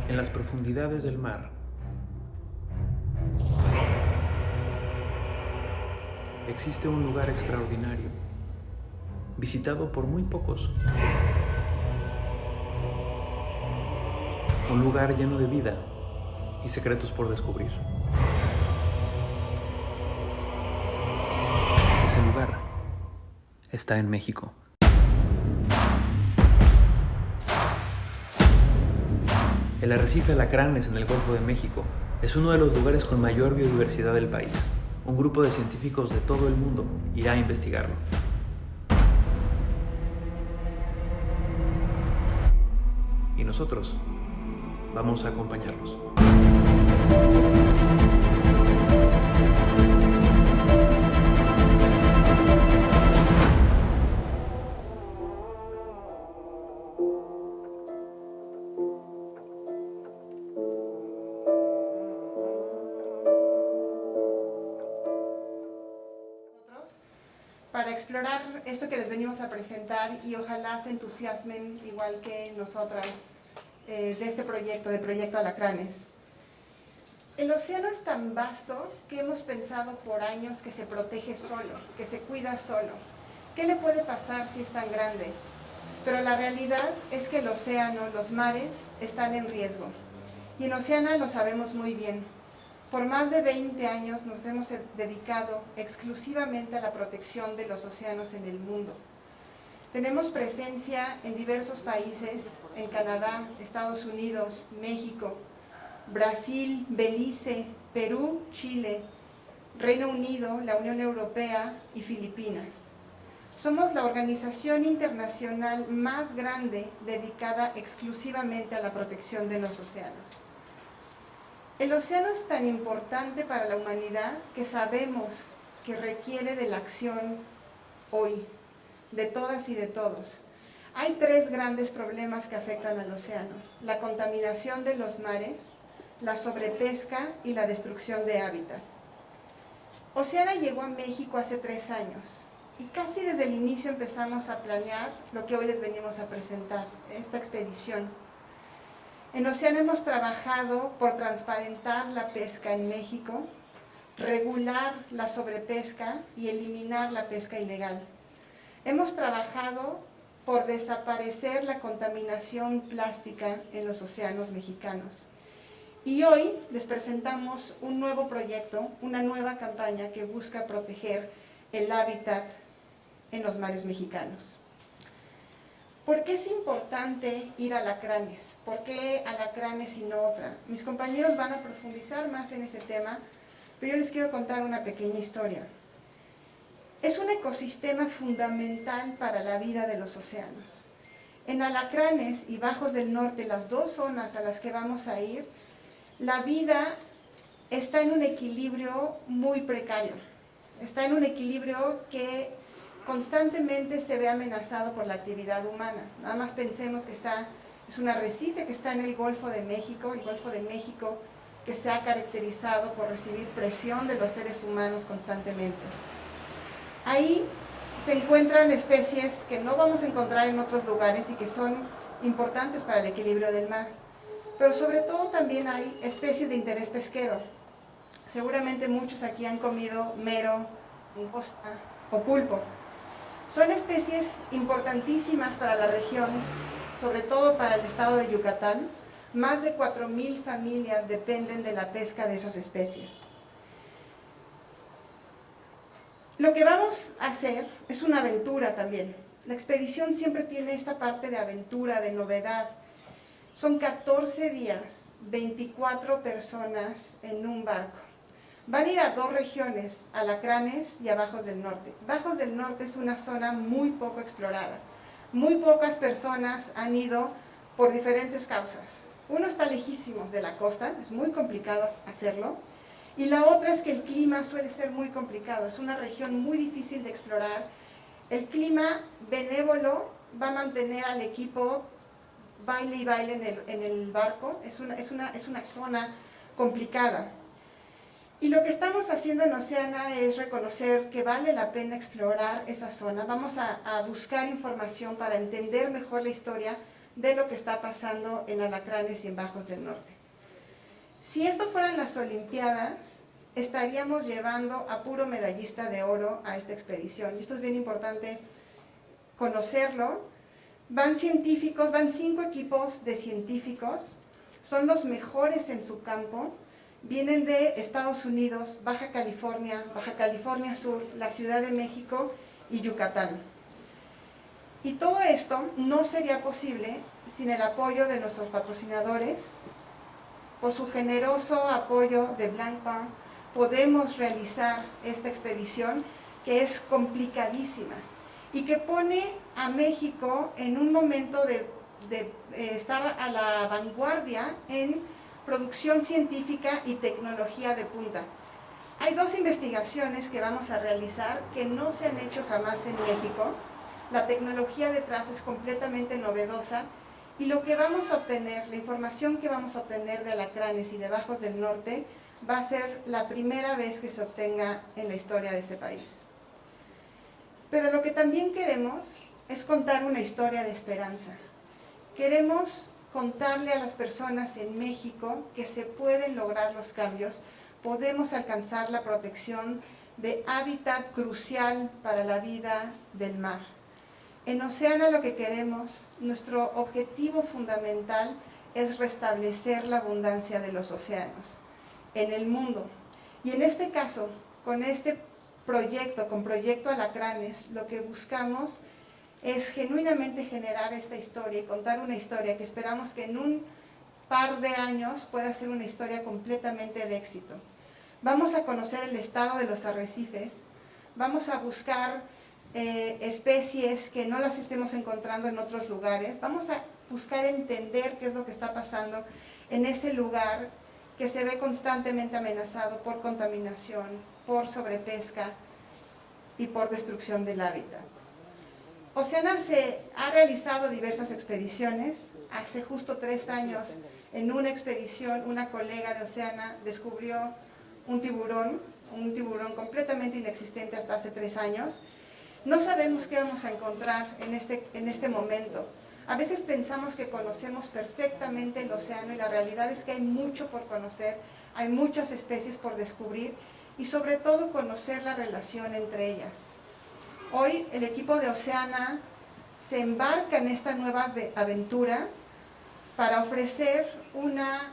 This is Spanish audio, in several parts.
En las profundidades del mar existe un lugar extraordinario, visitado por muy pocos. Un lugar lleno de vida y secretos por descubrir. Ese lugar está en México. El arrecife Alacranes en el Golfo de México es uno de los lugares con mayor biodiversidad del país. Un grupo de científicos de todo el mundo irá a investigarlo. Y nosotros vamos a acompañarlos. Para explorar esto que les venimos a presentar y ojalá se entusiasmen igual que nosotras de este proyecto, de Proyecto Alacranes. El océano es tan vasto que hemos pensado por años que se protege solo, que se cuida solo. ¿Qué le puede pasar si es tan grande? Pero la realidad es que el océano, los mares, están en riesgo. Y en Oceana lo sabemos muy bien. Por más de 20 años nos hemos dedicado exclusivamente a la protección de los océanos en el mundo. Tenemos presencia en diversos países, en Canadá, Estados Unidos, México, Brasil, Belice, Perú, Chile, Reino Unido, la Unión Europea y Filipinas. Somos la organización internacional más grande dedicada exclusivamente a la protección de los océanos. El océano es tan importante para la humanidad que sabemos que requiere de la acción hoy, de todas y de todos. Hay 3 grandes problemas que afectan al océano: la contaminación de los mares, la sobrepesca y la destrucción de hábitat. Oceana llegó a México hace 3 años y casi desde el inicio empezamos a planear lo que hoy les venimos a presentar, esta expedición. En Oceana hemos trabajado por transparentar la pesca en México, regular la sobrepesca y eliminar la pesca ilegal. Hemos trabajado por desaparecer la contaminación plástica en los océanos mexicanos. Y hoy les presentamos un nuevo proyecto, una nueva campaña que busca proteger el hábitat en los mares mexicanos. ¿Por qué es importante ir a Alacranes? ¿Por qué Alacranes y no otra? Mis compañeros van a profundizar más en ese tema, pero yo les quiero contar una pequeña historia. Es un ecosistema fundamental para la vida de los océanos. En Alacranes y Bajos del Norte, las 2 zonas a las que vamos a ir, la vida está en un equilibrio muy precario. Está en un equilibrio que constantemente se ve amenazado por la actividad humana. Nada más pensemos que es un arrecife que está en el Golfo de México, que se ha caracterizado por recibir presión de los seres humanos constantemente. Ahí se encuentran especies que no vamos a encontrar en otros lugares y que son importantes para el equilibrio del mar. Pero sobre todo también hay especies de interés pesquero. Seguramente muchos aquí han comido mero, langosta o pulpo. Son especies importantísimas para la región, sobre todo para el estado de Yucatán. Más de 4,000 familias dependen de la pesca de esas especies. Lo que vamos a hacer es una aventura también. La expedición siempre tiene esta parte de aventura, de novedad. Son 14 días, 24 personas en un barco. Van a ir a 2 regiones, Alacranes y a Bajos del Norte. Bajos del Norte es una zona muy poco explorada. Muy pocas personas han ido por diferentes causas. Uno está lejísimos de la costa, es muy complicado hacerlo. Y la otra es que el clima suele ser muy complicado, es una región muy difícil de explorar. El clima benévolo va a mantener al equipo baile y baile en el barco, es una zona complicada. Y lo que estamos haciendo en Oceana es reconocer que vale la pena explorar esa zona. Vamos a buscar información para entender mejor la historia de lo que está pasando en Alacranes y en Bajos del Norte. Si esto fueran las Olimpiadas, estaríamos llevando a puro medallista de oro a esta expedición. Y esto es bien importante conocerlo. Van científicos, van 5 equipos de científicos, son los mejores en su campo, vienen de Estados Unidos, Baja California Sur, la Ciudad de México y Yucatán. Y todo esto no sería posible sin el apoyo de nuestros patrocinadores. Por su generoso apoyo de Blancpain podemos realizar esta expedición, que es complicadísima y que pone a México en un momento de estar a la vanguardia en producción científica y tecnología de punta. Hay 2 investigaciones que vamos a realizar que no se han hecho jamás en México. La tecnología detrás es completamente novedosa y lo que vamos a obtener, la información que vamos a obtener de Alacranes y de Bajos del Norte va a ser la primera vez que se obtenga en la historia de este país. Pero lo que también queremos es contar una historia de esperanza. Queremos contarle a las personas en México que se pueden lograr los cambios, podemos alcanzar la protección de hábitat crucial para la vida del mar. En Oceana lo que queremos, nuestro objetivo fundamental es restablecer la abundancia de los océanos en el mundo. Y en este caso, con este proyecto, con Proyecto Alacranes, lo que buscamos es genuinamente generar esta historia y contar una historia que esperamos que en un par de años pueda ser una historia completamente de éxito. Vamos a conocer el estado de los arrecifes, vamos a buscar especies que no las estemos encontrando en otros lugares, vamos a buscar entender qué es lo que está pasando en ese lugar que se ve constantemente amenazado por contaminación, por sobrepesca y por destrucción del hábitat. Oceana se ha realizado diversas expediciones. Hace justo 3 años, en una expedición, una colega de Oceana descubrió un tiburón completamente inexistente hasta hace 3 años. No sabemos qué vamos a encontrar en este momento. A veces pensamos que conocemos perfectamente el océano y la realidad es que hay mucho por conocer, hay muchas especies por descubrir y sobre todo conocer la relación entre ellas. Hoy el equipo de Oceana se embarca en esta nueva aventura para ofrecer una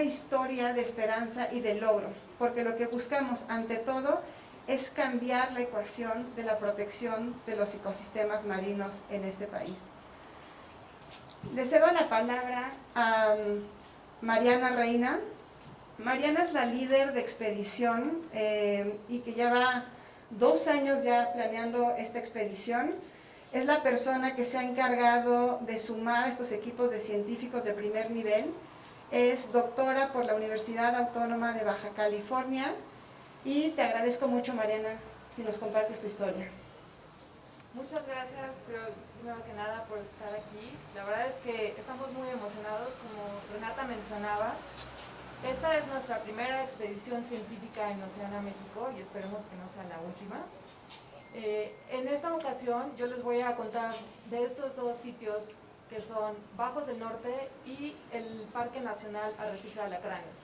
historia de esperanza y de logro, porque lo que buscamos ante todo es cambiar la ecuación de la protección de los ecosistemas marinos en este país. Le cedo la palabra a Mariana Reina. Mariana es la líder de expedición y que lleva 2 años ya planeando esta expedición. Es la persona que se ha encargado de sumar estos equipos de científicos de primer nivel. Es doctora por la Universidad Autónoma de Baja California y te agradezco mucho, Mariana, si nos compartes tu historia. Muchas gracias, primero que nada, por estar aquí. La verdad es que estamos muy emocionados, como Renata mencionaba. Esta es nuestra primera expedición científica en Oceana, México, y esperemos que no sea la última. En esta ocasión yo les voy a contar de estos 2 sitios que son Bajos del Norte y el Parque Nacional Arrecife de Alacranes.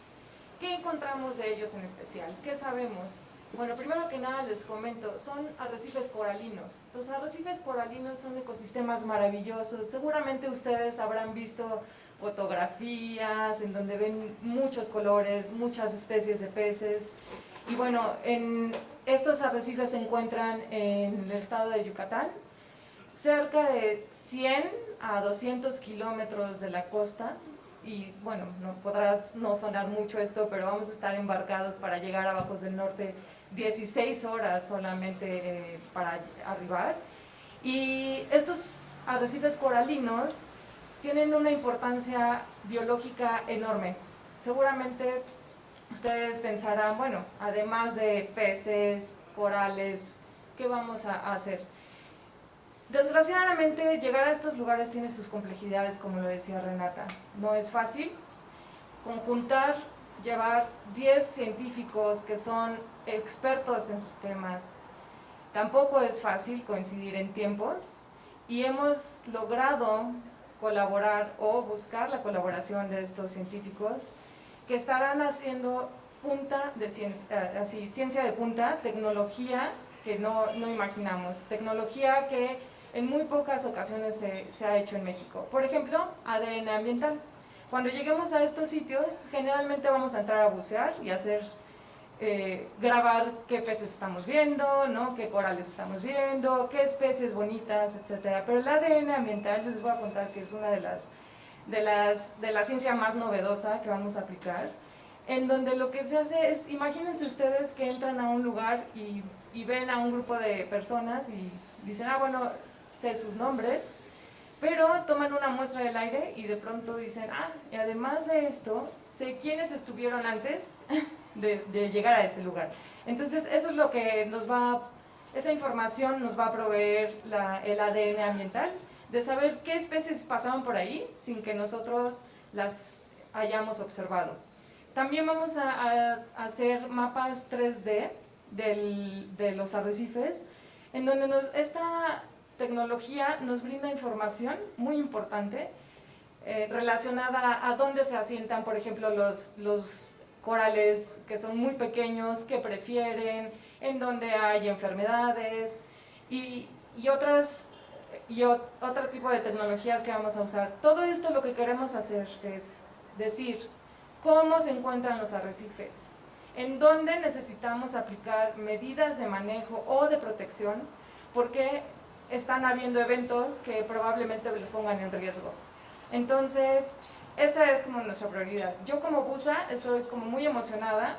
¿Qué encontramos de ellos en especial? ¿Qué sabemos? Bueno, primero que nada les comento, son arrecifes coralinos. Los arrecifes coralinos son ecosistemas maravillosos. Seguramente ustedes habrán visto fotografías en donde ven muchos colores, muchas especies de peces. Y bueno, estos arrecifes se encuentran en el estado de Yucatán, cerca de 100 a 200 kilómetros de la costa. Y bueno, no podrás no sonar mucho esto, pero vamos a estar embarcados para llegar a Bajos del Norte 16 horas solamente para arribar. Y estos arrecifes coralinos tienen una importancia biológica enorme. Seguramente ustedes pensarán, bueno, además de peces, corales, ¿qué vamos a hacer? Desgraciadamente, llegar a estos lugares tiene sus complejidades, como lo decía Renata. No es fácil conjuntar, llevar 10 científicos que son expertos en sus temas. Tampoco es fácil coincidir en tiempos y hemos logrado colaborar o buscar la colaboración de estos científicos que estarán haciendo punta de ciencia de punta, tecnología que no imaginamos, tecnología que en muy pocas ocasiones se ha hecho en México. Por ejemplo, ADN ambiental. Cuando lleguemos a estos sitios, generalmente vamos a entrar a bucear y hacer, grabar qué peces estamos viendo, ¿no? Qué corales estamos viendo, qué especies bonitas, etc. Pero el ADN ambiental, les voy a contar que es una de la ciencia más novedosa que vamos a aplicar, en donde lo que se hace es, imagínense ustedes que entran a un lugar y ven a un grupo de personas y dicen, bueno, sé sus nombres, pero toman una muestra del aire y de pronto dicen, y además de esto, sé quiénes estuvieron antes de llegar a ese lugar. Entonces, eso es lo que esa información nos va a proveer el ADN ambiental, de saber qué especies pasaban por ahí sin que nosotros las hayamos observado. También vamos a hacer mapas 3D de los arrecifes, en donde esta tecnología nos brinda información muy importante relacionada a dónde se asientan, por ejemplo, los corales que son muy pequeños, que prefieren, en dónde hay enfermedades y otro tipo de tecnologías que vamos a usar. Todo esto lo que queremos hacer es decir cómo se encuentran los arrecifes, en dónde necesitamos aplicar medidas de manejo o de protección, porque están habiendo eventos que probablemente los pongan en riesgo. Entonces, esta es como nuestra prioridad. Yo como buza estoy como muy emocionada,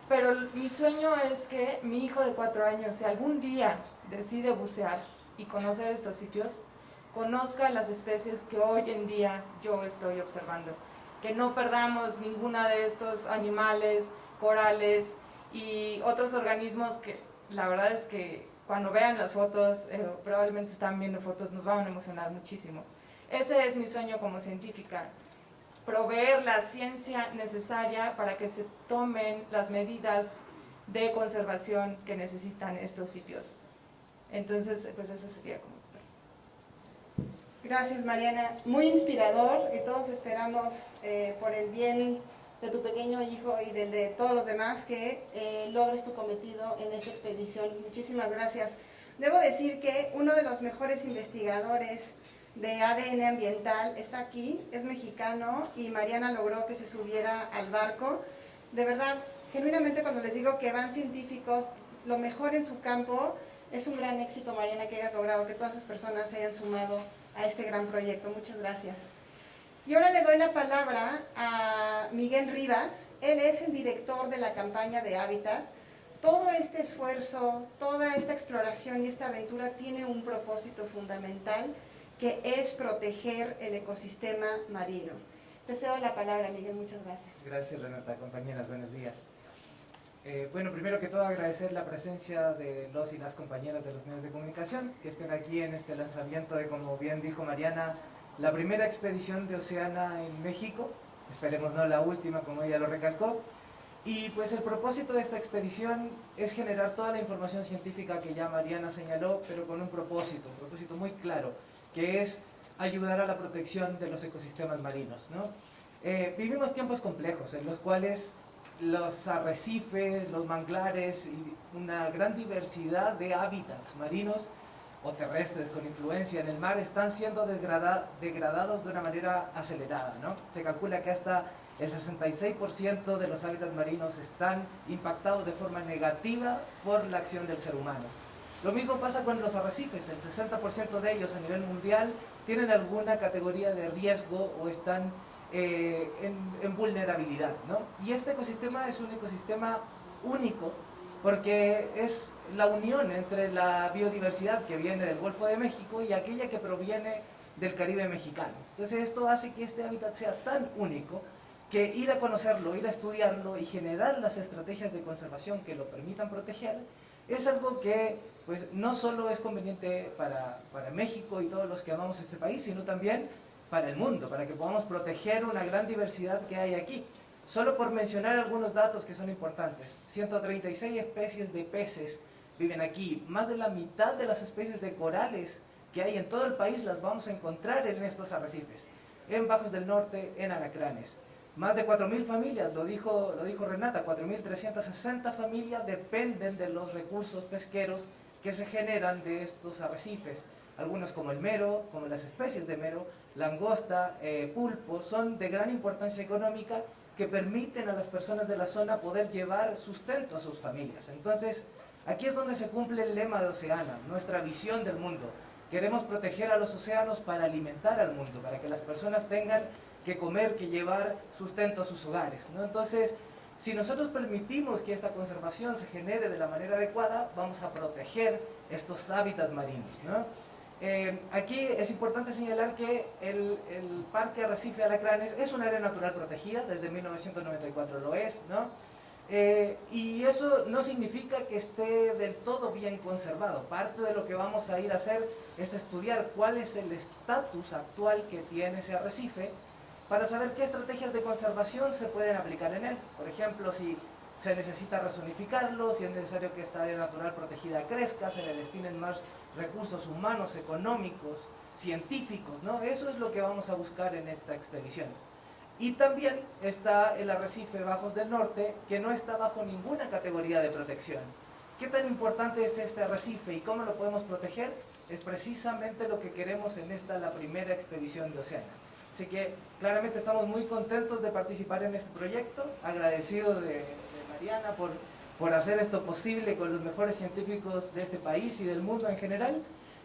pero mi sueño es que mi hijo de 4 años, si algún día decide bucear y conocer estos sitios, conozca las especies que hoy en día yo estoy observando. Que no perdamos ninguna de estos animales, corales y otros organismos que la verdad es que cuando vean las fotos, probablemente están viendo fotos, nos van a emocionar muchísimo. Ese es mi sueño como científica, proveer la ciencia necesaria para que se tomen las medidas de conservación que necesitan estos sitios. Entonces, pues ese sería como... Gracias, Mariana. Muy inspirador y todos esperamos por el bien de tu pequeño hijo y del de todos los demás que logres tu cometido en esta expedición. Muchísimas gracias. Debo decir que uno de los mejores investigadores de ADN ambiental está aquí, es mexicano y Mariana logró que se subiera al barco. De verdad, genuinamente cuando les digo que van científicos, lo mejor en su campo, es un gran éxito, Mariana, que hayas logrado que todas esas personas se hayan sumado a este gran proyecto. Muchas gracias. Y ahora le doy la palabra a Miguel Rivas. Él es el director de la campaña de Hábitat. Todo este esfuerzo, toda esta exploración y esta aventura tiene un propósito fundamental, que es proteger el ecosistema marino. Te cedo la palabra, Miguel. Muchas gracias. Gracias, Renata. Compañeras, buenos días. Bueno, primero que todo agradecer la presencia de los y las compañeras de los medios de comunicación que estén aquí en este lanzamiento de, como bien dijo Mariana, la primera expedición de Oceana en México, esperemos no la última como ella lo recalcó, y pues el propósito de esta expedición es generar toda la información científica que ya Mariana señaló, pero con un propósito muy claro, que es ayudar a la protección de los ecosistemas marinos, ¿no? Vivimos tiempos complejos en los cuales los arrecifes, los manglares y una gran diversidad de hábitats marinos o terrestres con influencia en el mar están siendo degradados de una manera acelerada, ¿no? Se calcula que hasta el 66% de los hábitats marinos están impactados de forma negativa por la acción del ser humano. Lo mismo pasa con los arrecifes, el 60% de ellos a nivel mundial tienen alguna categoría de riesgo o están en vulnerabilidad, ¿no? Y este ecosistema es un ecosistema único porque es la unión entre la biodiversidad que viene del Golfo de México y aquella que proviene del Caribe mexicano. Entonces esto hace que este hábitat sea tan único que ir a conocerlo, ir a estudiarlo y generar las estrategias de conservación que lo permitan proteger es algo que pues, no solo es conveniente para México y todos los que amamos este país, sino también para el mundo, para que podamos proteger una gran diversidad que hay aquí. Solo por mencionar algunos datos que son importantes, 136 especies de peces viven aquí, más de la mitad de las especies de corales que hay en todo el país las vamos a encontrar en estos arrecifes. en Bajos del Norte, en Alacranes. Más de 4.000 familias, lo dijo Renata, 4.360 familias dependen de los recursos pesqueros que se generan de estos arrecifes. Algunos como el mero, como las especies de mero, langosta, pulpo, son de gran importancia económica que permiten a las personas de la zona poder llevar sustento a sus familias. Entonces, aquí es donde se cumple el lema de Oceana, nuestra visión del mundo. Queremos proteger a los océanos para alimentar al mundo, para que las personas tengan que comer, que llevar sustento a sus hogares, ¿no? Entonces, si nosotros permitimos que esta conservación se genere de la manera adecuada, vamos a proteger estos hábitats marinos, ¿no? Aquí es importante señalar que el Parque Arrecife Alacranes es un área natural protegida, desde 1994 lo es, ¿no? Y eso no significa que esté del todo bien conservado. Parte de lo que vamos a ir a hacer es estudiar cuál es el estatus actual que tiene ese arrecife, para saber qué estrategias de conservación se pueden aplicar en él. Por ejemplo, si se necesita rezonificarlo, si es necesario que esta área natural protegida crezca, se le destinen más recursos humanos, económicos, científicos, ¿no? Eso es lo que vamos a buscar en esta expedición. Y también está el arrecife Bajos del Norte, que no está bajo ninguna categoría de protección. ¿Qué tan importante es este arrecife y cómo lo podemos proteger? Es precisamente lo que queremos en la primera expedición de Oceana. Así que claramente estamos muy contentos de participar en este proyecto, agradecido de Mariana por hacer esto posible con los mejores científicos de este país y del mundo en general.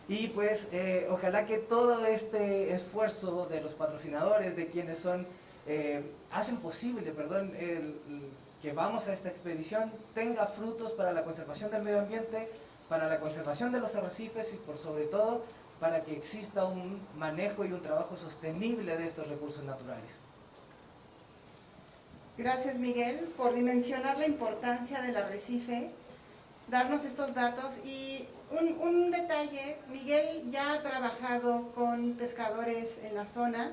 Y pues ojalá que todo este esfuerzo de los patrocinadores, de quienes hacen posible, que vamos a esta expedición, tenga frutos para la conservación del medio ambiente, para la conservación de los arrecifes y por sobre todo para que exista un manejo y un trabajo sostenible de estos recursos naturales. Gracias, Miguel, por dimensionar la importancia del arrecife, darnos estos datos. Y un detalle, Miguel ya ha trabajado con pescadores en la zona.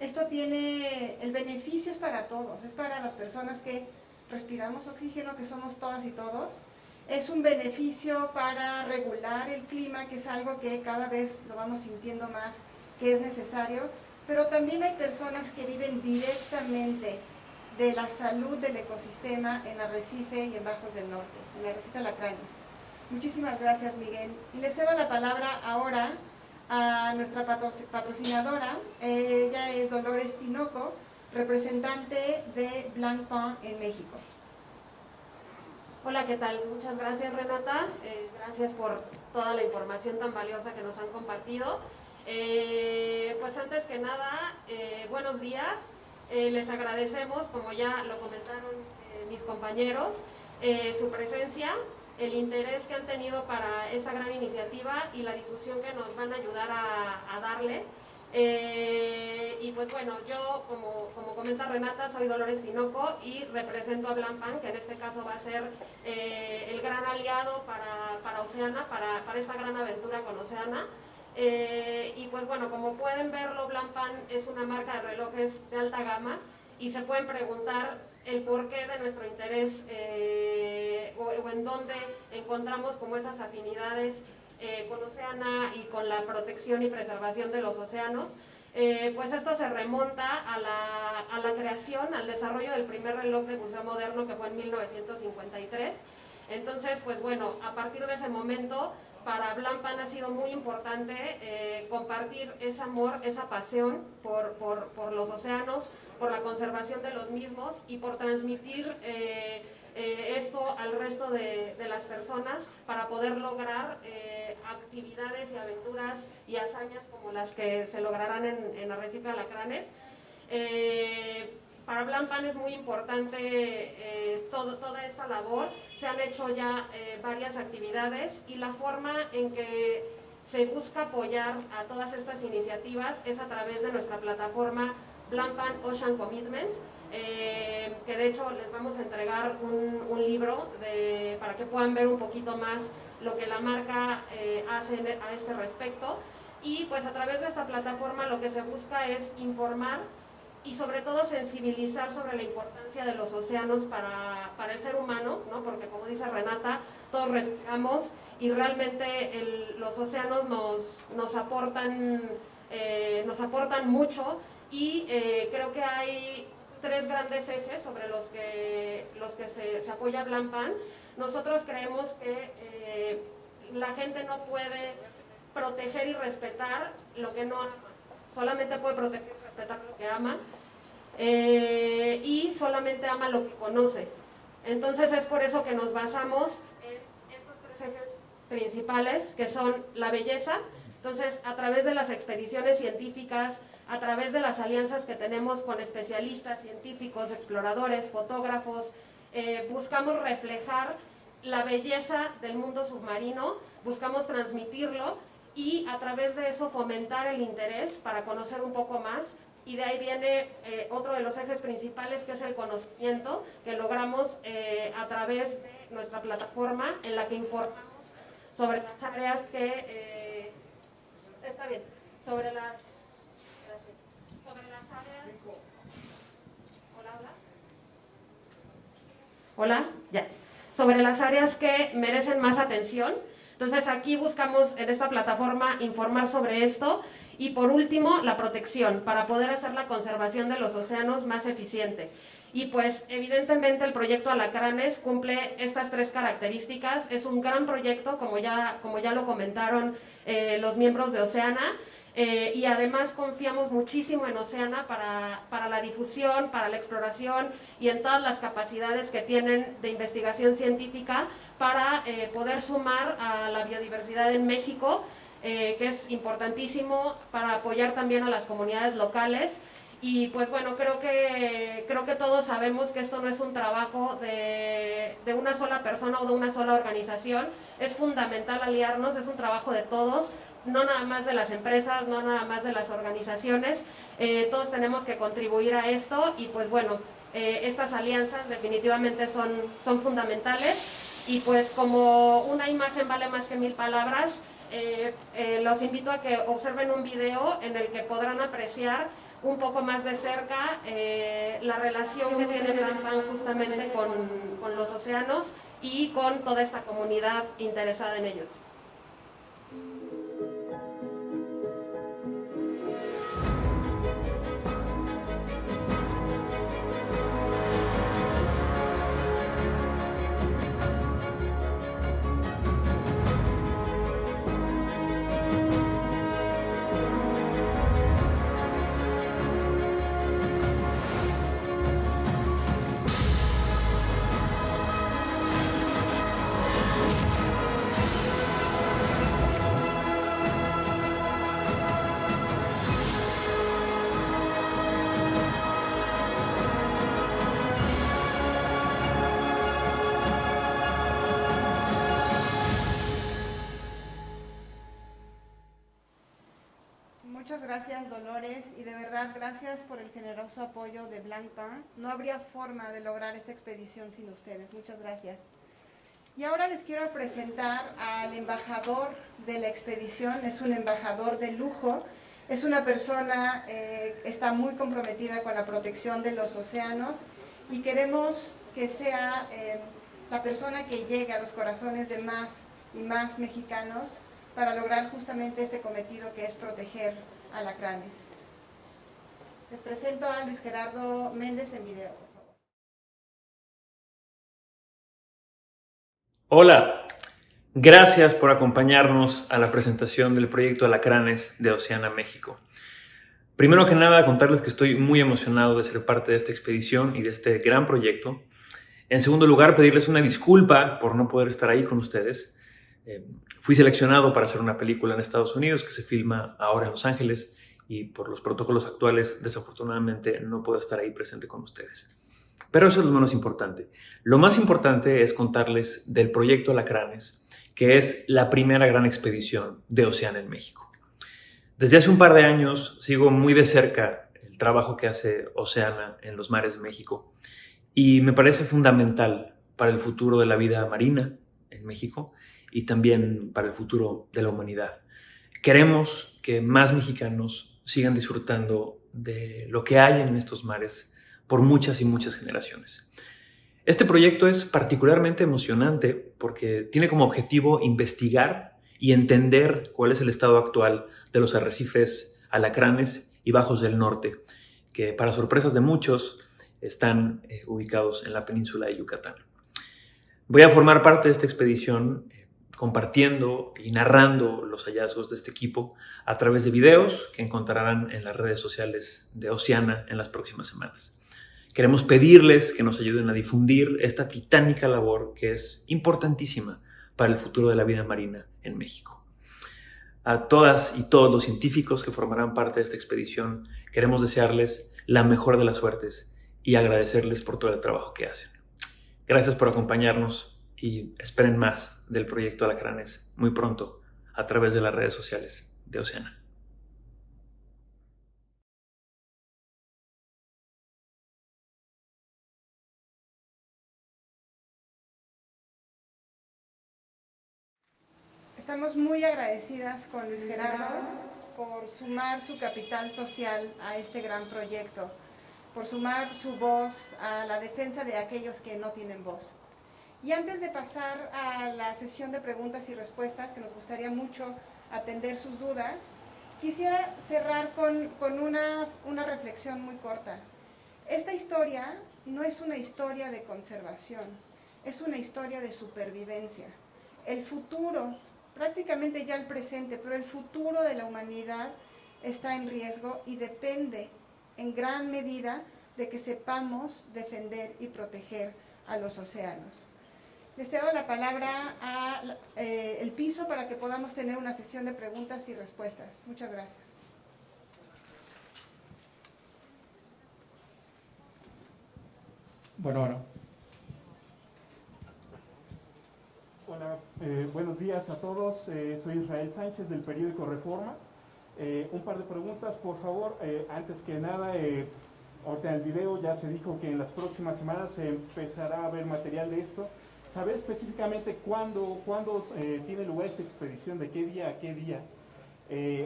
Esto tiene, el beneficio es para todos, es para las personas que respiramos oxígeno, que somos todas y todos. Es un beneficio para regular el clima, que es algo que cada vez lo vamos sintiendo más que es necesario, pero también hay personas que viven directamente de la salud del ecosistema en Arrecife y en Bajos del Norte, en Arrecife Alacranes. Muchísimas gracias, Miguel. Y le cedo la palabra ahora a nuestra patrocinadora. Ella es Dolores Tinoco, representante de Blancpain en México. Hola, ¿qué tal? Muchas gracias, Renata. Gracias por toda la información tan valiosa que nos han compartido. Pues antes que nada, buenos días. Les agradecemos, como ya lo comentaron mis compañeros, su presencia, el interés que han tenido para esta gran iniciativa y la difusión que nos van a ayudar a darle. Y pues bueno, yo como comenta Renata, soy Dolores Tinoco y represento a Blancpain, que en este caso va a ser el gran aliado para Oceana, para esta gran aventura con Oceana. Y pues bueno, como pueden verlo, Blancpain es una marca de relojes de alta gama y se pueden preguntar el porqué de nuestro interés o en dónde encontramos como esas afinidades con Oceana y con la protección y preservación de los océanos. Pues esto se remonta a la creación, al desarrollo del primer reloj de buceo moderno, que fue en 1953. Entonces, pues bueno, a partir de ese momento, para Blancpain ha sido muy importante compartir ese amor, esa pasión por los océanos, por la conservación de los mismos y por transmitir esto al resto de las personas para poder lograr actividades y aventuras y hazañas como las que se lograrán en Arrecife Alacranes. Para Blancpain es muy importante toda esta labor. Se han hecho ya varias actividades y la forma en que se busca apoyar a todas estas iniciativas es a través de nuestra plataforma Blancpain Ocean Commitment, que de hecho les vamos a entregar un libro para que puedan ver un poquito más lo que la marca hace a este respecto. Y pues a través de esta plataforma lo que se busca es informar y sobre todo sensibilizar sobre la importancia de los océanos para el ser humano, ¿no? Porque como dice Renata, todos respiramos y realmente los océanos nos aportan nos aportan mucho y creo que hay 3 grandes ejes sobre los que se apoya Blancpan. Nosotros creemos que la gente no puede proteger y respetar lo que no ama, solamente puede proteger y respetar lo que ama, y solamente ama lo que conoce. Entonces es por eso que nos basamos en estos 3 ejes principales, que son la belleza. Entonces, a través de las expediciones científicas, a través de las alianzas que tenemos con especialistas, científicos, exploradores, fotógrafos, buscamos reflejar la belleza del mundo submarino, buscamos transmitirlo y a través de eso fomentar el interés para conocer un poco más. Y de ahí viene otro de los ejes principales, que es el conocimiento, que logramos a través de nuestra plataforma, en la que informamos sobre las áreas que... está bien, sobre las áreas... Hola, ya. Sobre las áreas que merecen más atención. Entonces aquí buscamos en esta plataforma informar sobre esto. Y por último, la protección, para poder hacer la conservación de los océanos más eficiente. Y pues evidentemente el proyecto Alacranes cumple estas 3 características. Es un gran proyecto, como ya lo comentaron los miembros de Oceana, y además confiamos muchísimo en Oceana para la difusión, para la exploración y en todas las capacidades que tienen de investigación científica para poder sumar a la biodiversidad en México, que es importantísimo para apoyar también a las comunidades locales. Y pues bueno, creo que todos sabemos que esto no es un trabajo de una sola persona o de una sola organización. Es fundamental aliarnos, es un trabajo de todos, no nada más de las empresas, no nada más de las organizaciones. Todos tenemos que contribuir a esto y pues bueno, estas alianzas definitivamente son fundamentales. Y pues como una imagen vale más que 1000 palabras, los invito a que observen un video en el que podrán apreciar un poco más de cerca la relación que tiene Blancpan justamente con los océanos y con toda esta comunidad interesada en ellos. Muchas gracias, Dolores, y de verdad gracias por el generoso apoyo de Blancpan. No habría forma de lograr esta expedición sin ustedes. Muchas gracias. Y ahora les quiero presentar al embajador de la expedición. Es un embajador de lujo. Es una persona que está muy comprometida con la protección de los océanos y queremos que sea la persona que llegue a los corazones de más y más mexicanos para lograr justamente este cometido, que es proteger alacranes. Les presento a Luis Gerardo Méndez en video, por favor. Hola, gracias por acompañarnos a la presentación del proyecto Alacranes de Oceana México. Primero que nada, contarles que estoy muy emocionado de ser parte de esta expedición y de este gran proyecto. En segundo lugar, pedirles una disculpa por no poder estar ahí con ustedes. Fui seleccionado para hacer una película en Estados Unidos que se filma ahora en Los Ángeles y por los protocolos actuales, desafortunadamente, no puedo estar ahí presente con ustedes. Pero eso es lo menos importante. Lo más importante es contarles del proyecto Alacranes, que es la primera gran expedición de Oceana en México. Desde hace un par de años sigo muy de cerca el trabajo que hace Oceana en los mares de México y me parece fundamental para el futuro de la vida marina en México y también para el futuro de la humanidad. Queremos que más mexicanos sigan disfrutando de lo que hay en estos mares por muchas y muchas generaciones. Este proyecto es particularmente emocionante porque tiene como objetivo investigar y entender cuál es el estado actual de los arrecifes alacranes y bajos del norte, que para sorpresas de muchos están ubicados en la península de Yucatán. Voy a formar parte de esta expedición compartiendo y narrando los hallazgos de este equipo a través de videos que encontrarán en las redes sociales de Oceana en las próximas semanas. Queremos pedirles que nos ayuden a difundir esta titánica labor que es importantísima para el futuro de la vida marina en México. A todas y todos los científicos que formarán parte de esta expedición, queremos desearles la mejor de las suertes y agradecerles por todo el trabajo que hacen. Gracias por acompañarnos y esperen más del proyecto Alacranes muy pronto a través de las redes sociales de Oceana. Estamos muy agradecidas con Luis Gerardo por sumar su capital social a este gran proyecto, por sumar su voz a la defensa de aquellos que no tienen voz. Y antes de pasar a la sesión de preguntas y respuestas, que nos gustaría mucho atender sus dudas, quisiera cerrar con una reflexión muy corta. Esta historia no es una historia de conservación, es una historia de supervivencia. El futuro, prácticamente ya el presente, pero el futuro de la humanidad está en riesgo y depende en gran medida de que sepamos defender y proteger a los océanos. Les cedo la palabra al piso para que podamos tener una sesión de preguntas y respuestas. Muchas gracias. Bueno. Hola, buenos días a todos. Soy Israel Sánchez del periódico Reforma. Un par de preguntas, por favor. Antes que nada, ahorita en el video ya se dijo que en las próximas semanas se empezará a ver material de esto. Saber específicamente cuándo tiene lugar esta expedición, de qué día a qué día.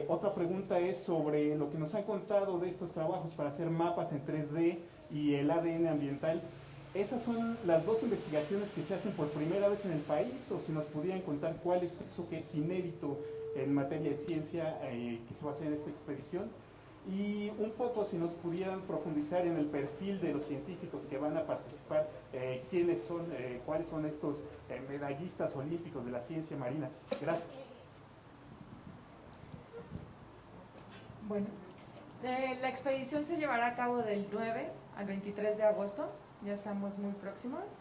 Otra pregunta es sobre lo que nos han contado de estos trabajos para hacer mapas en 3D y el ADN ambiental. ¿Esas son las dos investigaciones que se hacen por primera vez en el país? O si nos pudieran contar cuál es eso que es inédito en materia de ciencia que se va a hacer en esta expedición. Y un poco si nos pudieran profundizar en el perfil de los científicos que van a participar, quiénes son, cuáles son estos medallistas olímpicos de la ciencia marina. Gracias. Bueno, la expedición se llevará a cabo del 9 al 23 de agosto, ya estamos muy próximos.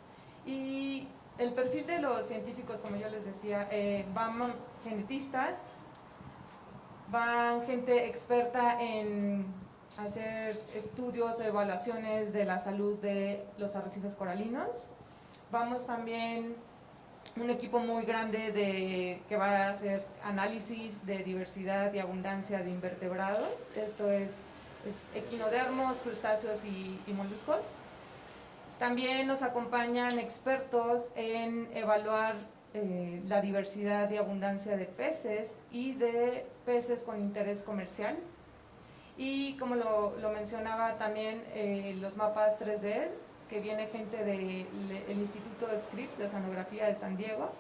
Y el perfil de los científicos, como yo les decía, van genetistas, van gente experta en hacer estudios o evaluaciones de la salud de los arrecifes coralinos. Vamos también un equipo muy grande que va a hacer análisis de diversidad y abundancia de invertebrados. Esto es equinodermos, crustáceos y moluscos. También nos acompañan expertos en evaluar la diversidad y abundancia de peces y de peces con interés comercial. Y como lo mencionaba también, los mapas 3D, que viene gente del Instituto de Scripps de Oceanografía de San Diego.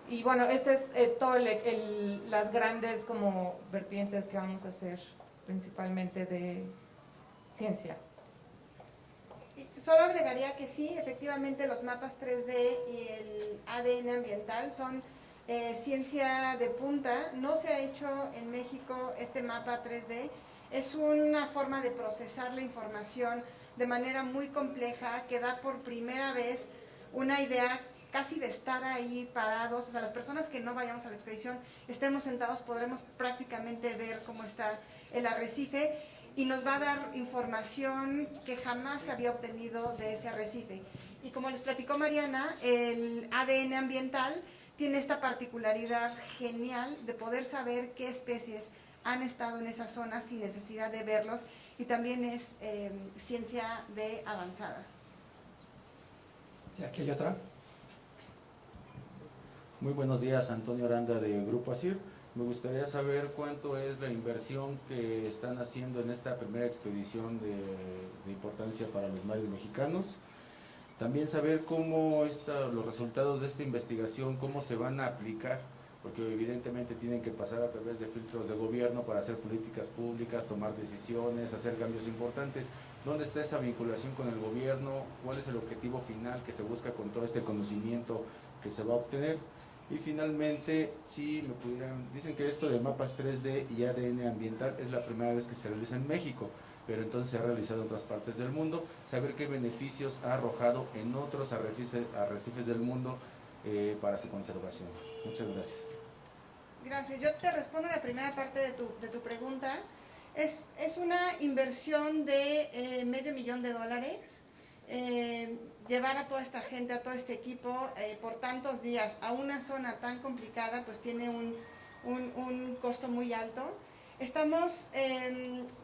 Y bueno, este es todo las grandes como vertientes que vamos a hacer, principalmente de ciencia. Solo agregaría que sí, efectivamente los mapas 3D y el ADN ambiental son ciencia de punta. No se ha hecho en México este mapa 3D. Es una forma de procesar la información de manera muy compleja que da por primera vez una idea casi de estar ahí parados. O sea, las personas que no vayamos a la expedición, estemos sentados, podremos prácticamente ver cómo está el arrecife y nos va a dar información que jamás se había obtenido de ese arrecife. Y como les platicó Mariana, el ADN ambiental tiene esta particularidad genial de poder saber qué especies han estado en esa zona sin necesidad de verlos, y también es ciencia de avanzada. Sí, aquí hay otra. Muy buenos días, Antonio Aranda de Grupo ASIR. Me gustaría saber cuánto es la inversión que están haciendo en esta primera expedición de importancia para los mares mexicanos. También saber cómo los resultados de esta investigación, cómo se van a aplicar porque evidentemente tienen que pasar a través de filtros de gobierno para hacer políticas públicas, tomar decisiones, hacer cambios importantes. ¿Dónde está esa vinculación con el gobierno? ¿Cuál es el objetivo final que se busca con todo este conocimiento que se va a obtener? Y finalmente, si me pudieran, dicen que esto de mapas 3D y ADN ambiental es la primera vez que se realiza en México, pero entonces se ha realizado en otras partes del mundo. Saber qué beneficios ha arrojado en otros arrecifes del mundo para su conservación. Muchas gracias. Gracias. Yo te respondo a la primera parte de tu pregunta. Es una inversión de $500,000. Llevar a toda esta gente, a todo este equipo por tantos días a una zona tan complicada, pues tiene un costo muy alto. Estamos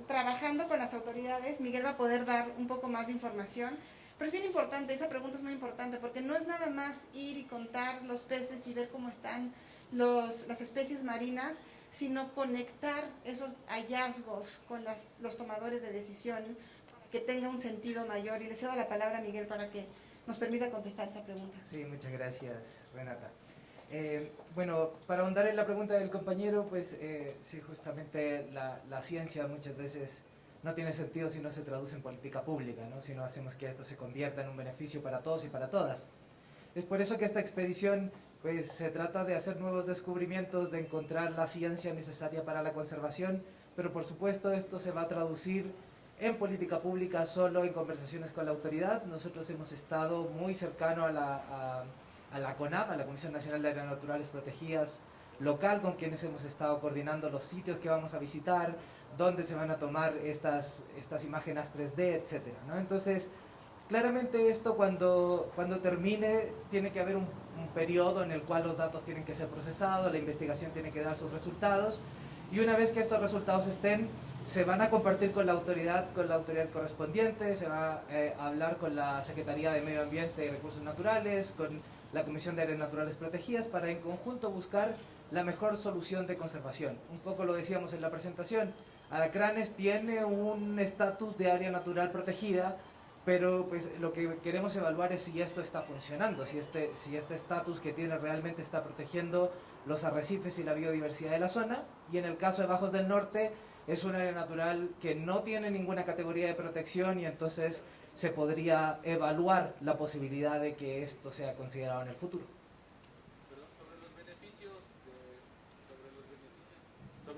trabajando con las autoridades. Miguel va a poder dar un poco más de información, pero es bien importante, esa pregunta es muy importante, porque no es nada más ir y contar los peces y ver cómo están las especies marinas, sino conectar esos hallazgos con los tomadores de decisión, que tenga un sentido mayor. Y le cedo la palabra a Miguel para que nos permita contestar esa pregunta. Sí, muchas gracias, Renata. Bueno, para ahondar en la pregunta del compañero, pues sí, justamente la ciencia muchas veces no tiene sentido si no se traduce en política pública, ¿no? Si no hacemos que esto se convierta en un beneficio para todos y para todas. Es por eso que esta expedición pues se trata de hacer nuevos descubrimientos, de encontrar la ciencia necesaria para la conservación, pero por supuesto esto se va a traducir en política pública solo en conversaciones con la autoridad. Nosotros hemos estado muy cercano a la CONAP, a la Comisión Nacional de Áreas Naturales Protegidas local, con quienes hemos estado coordinando los sitios que vamos a visitar, dónde se van a tomar estas imágenes 3D, etcétera, ¿no? Entonces, claramente esto cuando termine tiene que haber un periodo en el cual los datos tienen que ser procesados, la investigación tiene que dar sus resultados, y una vez que estos resultados estén, se van a compartir con la autoridad correspondiente, se va a hablar con la Secretaría de Medio Ambiente y Recursos Naturales, con la Comisión de Áreas Naturales Protegidas, para en conjunto buscar la mejor solución de conservación. Un poco lo decíamos en la presentación, Alacranes tiene un estatus de área natural protegida, pero pues lo que queremos evaluar es si esto está funcionando, si este estatus que tiene realmente está protegiendo los arrecifes y la biodiversidad de la zona. Y en el caso de Bajos del Norte es un área natural que no tiene ninguna categoría de protección, y entonces se podría evaluar la posibilidad de que esto sea considerado en el futuro. Sobre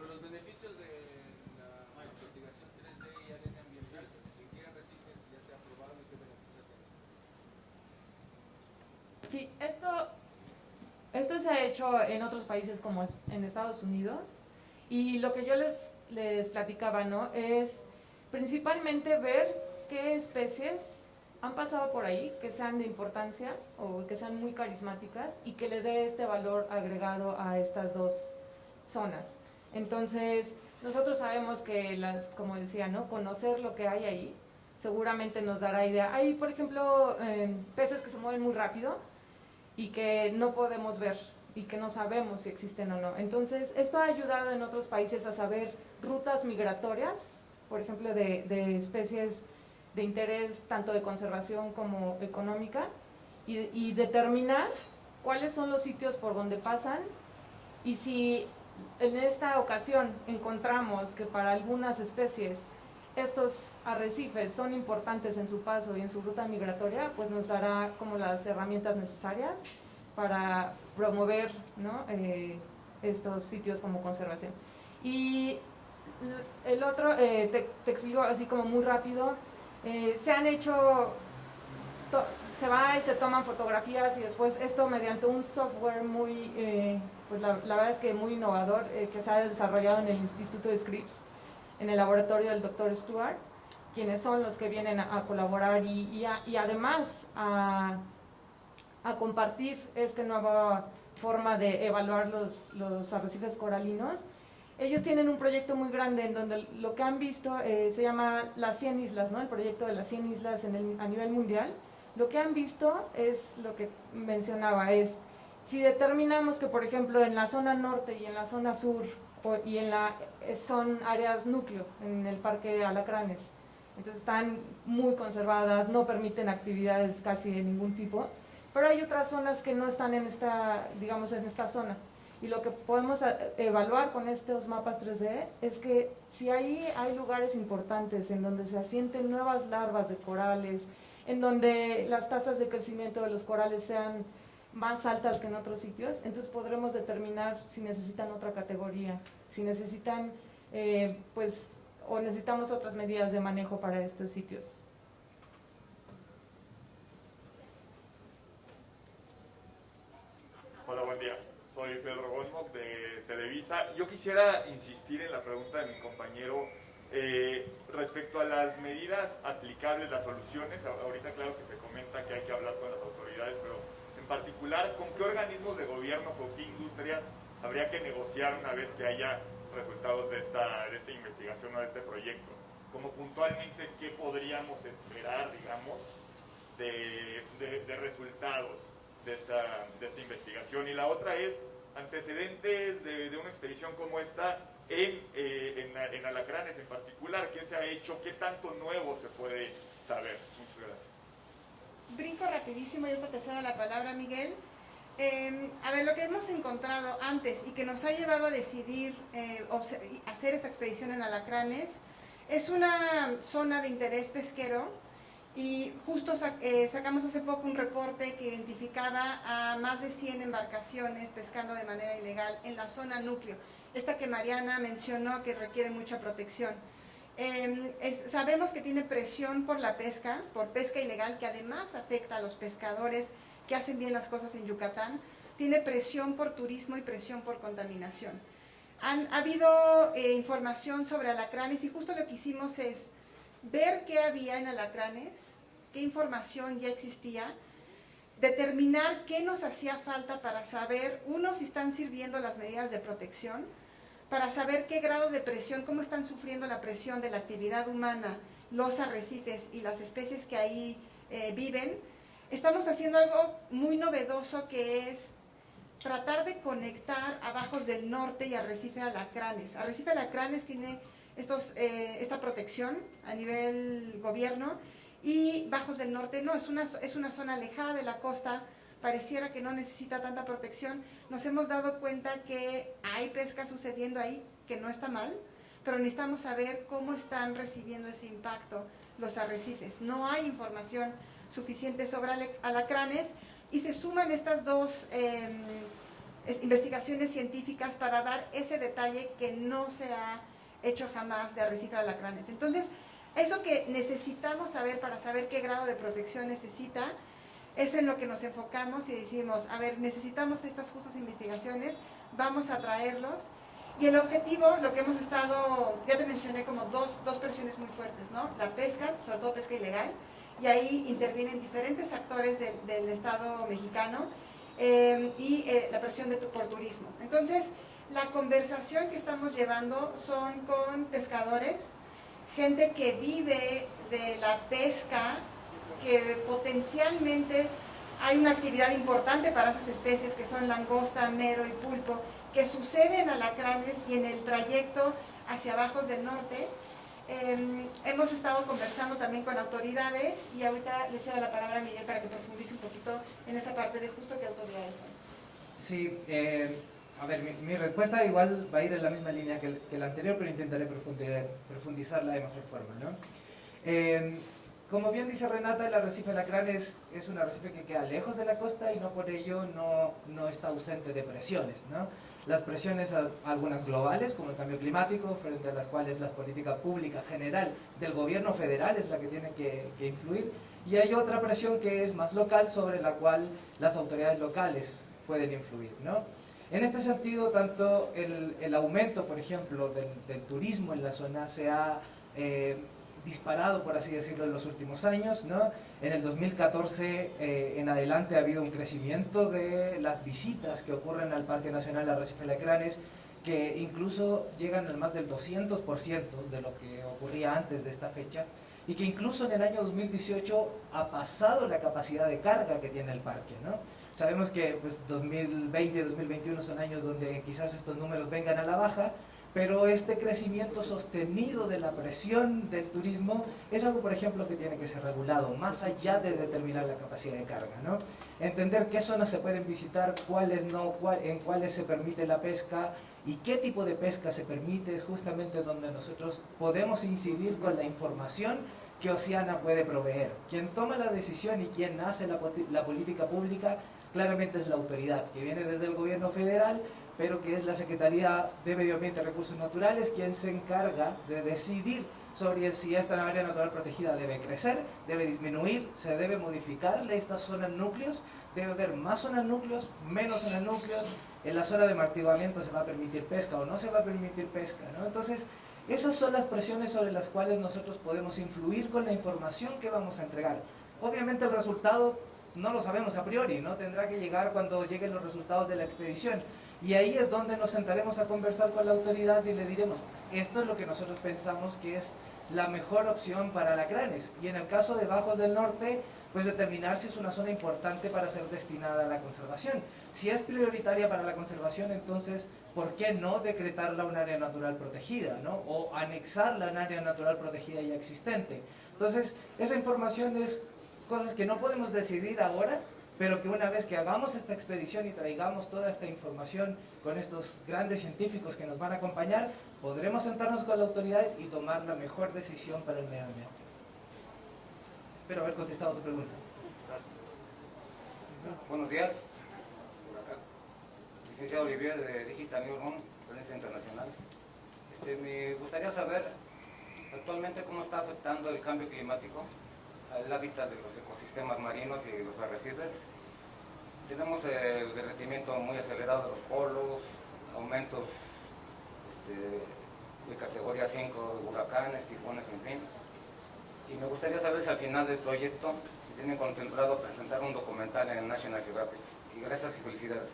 los beneficios de la investigación 3D y ADN ambiental, ¿en qué arrecifes ya se ha probado y qué beneficios tiene? Sí, esto se ha hecho en otros países como en Estados Unidos, y lo que yo les platicaba, ¿no?, es principalmente ver qué especies han pasado por ahí, que sean de importancia o que sean muy carismáticas y que le dé este valor agregado a estas dos zonas. Entonces, nosotros sabemos que, como decía, ¿no?, conocer lo que hay ahí seguramente nos dará idea. Hay, por ejemplo, peces que se mueven muy rápido y que no podemos ver y que no sabemos si existen o no. Entonces, esto ha ayudado en otros países a saber rutas migratorias, por ejemplo, de especies de interés tanto de conservación como económica, y determinar cuáles son los sitios por donde pasan, y si en esta ocasión encontramos que para algunas especies estos arrecifes son importantes en su paso y en su ruta migratoria, pues nos dará como las herramientas necesarias para promover, ¿no?, estos sitios como conservación. Y el otro, te explico así como muy rápido, se han hecho, se va y se toman fotografías, y después esto mediante un software muy, pues la verdad es que muy innovador, que se ha desarrollado en el Instituto de Scripps, en el laboratorio del Dr. Stewart, quienes son los que vienen a colaborar y además a compartir esta nueva forma de evaluar los arrecifes coralinos. Ellos tienen un proyecto muy grande en donde lo que han visto se llama las 100 islas, ¿no?, el proyecto de las 100 islas a nivel mundial. Lo que han visto es lo que mencionaba, es si determinamos que, por ejemplo, en la zona norte y en la zona sur son áreas núcleo en el Parque Alacranes, entonces están muy conservadas, no permiten actividades casi de ningún tipo, pero hay otras zonas que no están en esta, digamos, en esta zona. Y lo que podemos evaluar con estos mapas 3D es que si ahí hay lugares importantes en donde se asienten nuevas larvas de corales, en donde las tasas de crecimiento de los corales sean más altas que en otros sitios, entonces podremos determinar si necesitan otra categoría, si necesitan, o necesitamos otras medidas de manejo para estos sitios. Hola, buen día. Soy Ismael Rogonmok de Televisa. Yo quisiera insistir en la pregunta de mi compañero respecto a las medidas aplicables, las soluciones. Ahorita claro que se comenta que hay que hablar con las autoridades, pero en particular, ¿con qué organismos de gobierno, con qué industrias habría que negociar una vez que haya resultados de esta investigación o de este proyecto? Como puntualmente, ¿qué podríamos esperar, digamos, de resultados de esta investigación? Y la otra es antecedentes de una expedición como esta en alacranes en particular. ¿Qué se ha hecho? ¿Qué tanto nuevo se puede saber? Muchas gracias. Brinco rapidísimo y ahorita te cedo la palabra, Miguel. A ver, lo que hemos encontrado antes y que nos ha llevado a decidir hacer esta expedición en alacranes es una zona de interés pesquero. Y justo sacamos hace poco un reporte que identificaba a más de 100 embarcaciones pescando de manera ilegal en la zona núcleo, esta que Mariana mencionó que requiere mucha protección. Sabemos que tiene presión por la pesca, por pesca ilegal, que además afecta a los pescadores que hacen bien las cosas en Yucatán, tiene presión por turismo y presión por contaminación. Ha habido información sobre alacranes y justo lo que hicimos es ver qué había en alacranes, qué información ya existía, determinar qué nos hacía falta para saber, uno, si están sirviendo las medidas de protección, para saber qué grado de presión, cómo están sufriendo la presión de la actividad humana, los arrecifes y las especies que ahí viven. Estamos haciendo algo muy novedoso que es tratar de conectar a Bajos del Norte y Arrecife Alacranes. Arrecife Alacranes tiene esta protección a nivel gobierno y Bajos del Norte no, es una zona alejada de la costa, pareciera que no necesita tanta protección. Nos hemos dado cuenta que hay pesca sucediendo ahí, que no está mal, pero necesitamos saber cómo están recibiendo ese impacto los arrecifes. No hay información suficiente sobre alacranes y se suman estas dos investigaciones científicas para dar ese detalle que no se ha hecho jamás de arrecife de alacranes. Entonces, eso que necesitamos saber para saber qué grado de protección necesita, es en lo que nos enfocamos y decimos, a ver, necesitamos estas justas investigaciones, vamos a traerlos. Y el objetivo, lo que hemos estado, ya te mencioné como dos presiones muy fuertes, ¿no? La pesca, sobre todo pesca ilegal, y ahí intervienen diferentes actores del Estado mexicano y la presión por turismo. Entonces, la conversación que estamos llevando son con pescadores, gente que vive de la pesca, que potencialmente hay una actividad importante para esas especies que son langosta, mero y pulpo, que sucede en alacranes y en el trayecto hacia Bajos del Norte. Hemos estado conversando también con autoridades y ahorita le cedo la palabra a Miguel para que profundice un poquito en esa parte de justo qué autoridades son. Sí, a ver, mi respuesta igual va a ir en la misma línea que la anterior, pero intentaré profundizarla de mejor forma, ¿no? Como bien dice Renata, el arrecife Alacranes es un arrecife que queda lejos de la costa y no por ello no está ausente de presiones, ¿no? Las presiones, algunas globales, como el cambio climático, frente a las cuales la política pública general del gobierno federal es la que tiene que influir, y hay otra presión que es más local, sobre la cual las autoridades locales pueden influir, ¿no? En este sentido, tanto el aumento, por ejemplo, del turismo en la zona se ha disparado, por así decirlo, en los últimos años, ¿no? En el 2014 en adelante ha habido un crecimiento de las visitas que ocurren al Parque Nacional Arrecife Alacranes, que incluso llegan al más del 200% de lo que ocurría antes de esta fecha, y que incluso en el año 2018 ha pasado la capacidad de carga que tiene el parque, ¿no? Sabemos que pues, 2020 y 2021 son años donde quizás estos números vengan a la baja, pero este crecimiento sostenido de la presión del turismo es algo, por ejemplo, que tiene que ser regulado, más allá de determinar la capacidad de carga, ¿no? Entender qué zonas se pueden visitar, cuáles no, en cuáles se permite la pesca y qué tipo de pesca se permite, es justamente donde nosotros podemos incidir con la información que Oceana puede proveer. Quien toma la decisión y quien hace la política pública claramente es la autoridad, que viene desde el gobierno federal, pero que es la Secretaría de Medio Ambiente y Recursos Naturales quien se encarga de decidir sobre si esta área natural protegida debe crecer, debe disminuir, se debe modificarle estas zonas núcleos, debe haber más zonas núcleos, menos zonas núcleos, en la zona de martigamiento se va a permitir pesca o no se va a permitir pesca, ¿no? Entonces, esas son las presiones sobre las cuales nosotros podemos influir con la información que vamos a entregar. Obviamente el resultado no lo sabemos a priori, ¿no? Tendrá que llegar cuando lleguen los resultados de la expedición. Y ahí es donde nos sentaremos a conversar con la autoridad y le diremos, pues, esto es lo que nosotros pensamos que es la mejor opción para Alacranes. Y en el caso de Bajos del Norte, pues determinar si es una zona importante para ser destinada a la conservación. Si es prioritaria para la conservación, entonces, ¿por qué no decretarla un área natural protegida, ¿no? O anexarla a un área natural protegida ya existente? Entonces, esa información es cosas que no podemos decidir ahora, pero que una vez que hagamos esta expedición y traigamos toda esta información con estos grandes científicos que nos van a acompañar, podremos sentarnos con la autoridad y tomar la mejor decisión para el medio ambiente. Espero haber contestado tu pregunta. Buenos días. Por acá. Licenciado Olivier de Digital Newsroom, Prensa Internacional. Me gustaría saber actualmente cómo está afectando el cambio climático al hábitat de los ecosistemas marinos y los arrecifes. Tenemos el derretimiento muy acelerado de los polos, aumentos de categoría 5 de huracanes, tifones, en fin. Y me gustaría saber si al final del proyecto, si tienen contemplado presentar un documental en National Geographic. Y gracias y felicidades.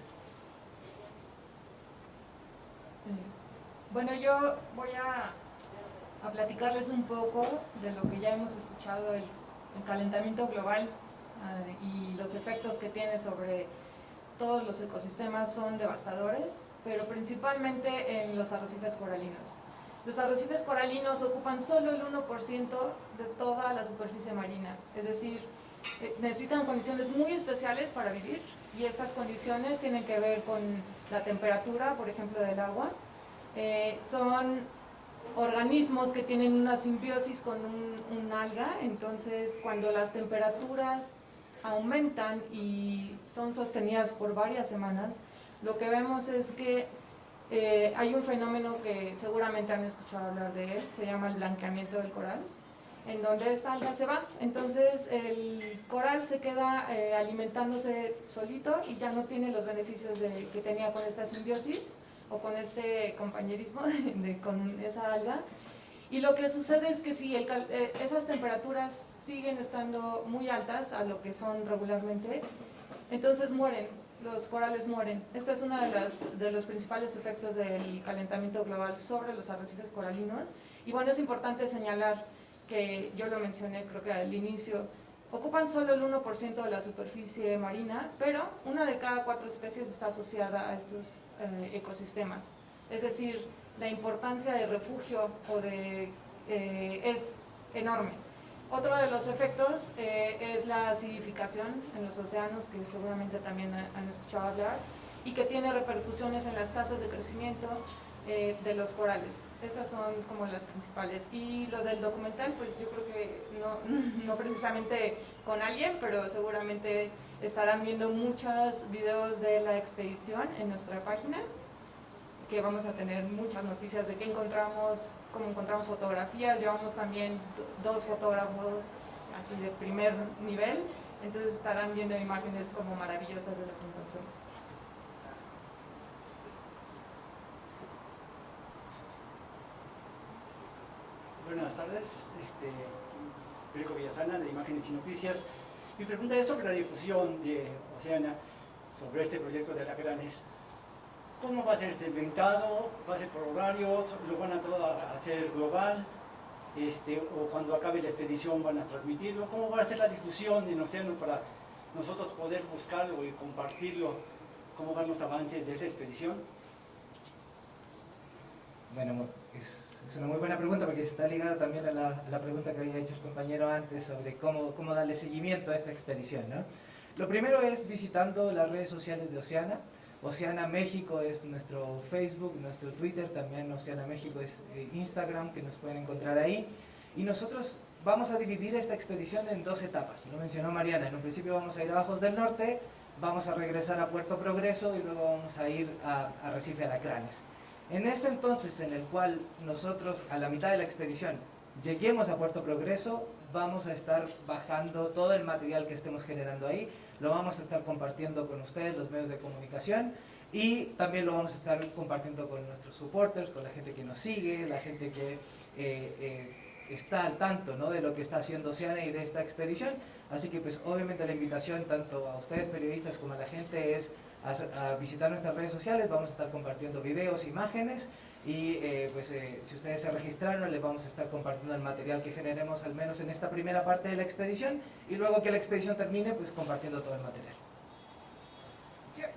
Bueno, yo voy a platicarles un poco de lo que ya hemos escuchado, el calentamiento global y los efectos que tiene sobre todos los ecosistemas son devastadores, pero principalmente en los arrecifes coralinos. Los arrecifes coralinos ocupan solo el 1% de toda la superficie marina, es decir, necesitan condiciones muy especiales para vivir, y estas condiciones tienen que ver con la temperatura, por ejemplo, del agua. Son organismos que tienen una simbiosis con un alga, entonces cuando las temperaturas aumentan y son sostenidas por varias semanas, lo que vemos es que hay un fenómeno que seguramente han escuchado hablar de él, se llama el blanqueamiento del coral, en donde esta alga se va, entonces el coral se queda alimentándose solito y ya no tiene los beneficios que tenía con esta simbiosis o con este compañerismo con esa alga. Y lo que sucede es que si esas temperaturas siguen estando muy altas a lo que son regularmente, entonces mueren, los corales mueren. Este es uno de los principales efectos del calentamiento global sobre los arrecifes coralinos. Y bueno, es importante señalar que yo lo mencioné creo que al inicio, ocupan solo el 1% de la superficie marina, pero una de cada 4 especies está asociada a estos ecosistemas. Es decir, la importancia de refugio es enorme. Otro de los efectos es la acidificación en los océanos, que seguramente también han escuchado hablar, y que tiene repercusiones en las tasas de crecimiento de los corales. Estas son como las principales. Y lo del documental, pues yo creo que no precisamente con alguien, pero seguramente estarán viendo muchos videos de la expedición en nuestra página, que vamos a tener muchas noticias de qué encontramos, cómo encontramos fotografías. Llevamos también 2 fotógrafos así de primer nivel, entonces estarán viendo imágenes como maravillosas de lo que encontramos. Buenas tardes, Federico Villasana de Imágenes y Noticias. Mi pregunta es sobre la difusión de Oceana sobre este proyecto de Alacranes. ¿Cómo va a ser inventado? ¿Va a ser por horarios? ¿Lo van a hacer global? ¿O cuando acabe la expedición van a transmitirlo? ¿Cómo va a ser la difusión en Océano para nosotros poder buscarlo y compartirlo? ¿Cómo van los avances de esa expedición? Bueno, es una muy buena pregunta porque está ligada también a la pregunta que había hecho el compañero antes sobre cómo darle seguimiento a esta expedición, ¿no? Lo primero es visitando las redes sociales de Oceana. Oceana México es nuestro Facebook, nuestro Twitter, también Oceana México es Instagram, que nos pueden encontrar ahí. Y nosotros vamos a dividir esta expedición en 2 etapas, lo mencionó Mariana. En un principio vamos a ir a Bajos del Norte, vamos a regresar a Puerto Progreso y luego vamos a ir a Arrecife Alacranes. En ese entonces en el cual nosotros a la mitad de la expedición lleguemos a Puerto Progreso, vamos a estar bajando todo el material que estemos generando ahí, lo vamos a estar compartiendo con ustedes, los medios de comunicación, y también lo vamos a estar compartiendo con nuestros supporters, con la gente que nos sigue, la gente que está al tanto, ¿no?, de lo que está haciendo Oceana y de esta expedición. Así que pues obviamente la invitación tanto a ustedes periodistas como a la gente es a visitar nuestras redes sociales. Vamos a estar compartiendo videos, imágenes y si ustedes se registraron les vamos a estar compartiendo el material que generemos al menos en esta primera parte de la expedición y luego que la expedición termine pues compartiendo todo el material.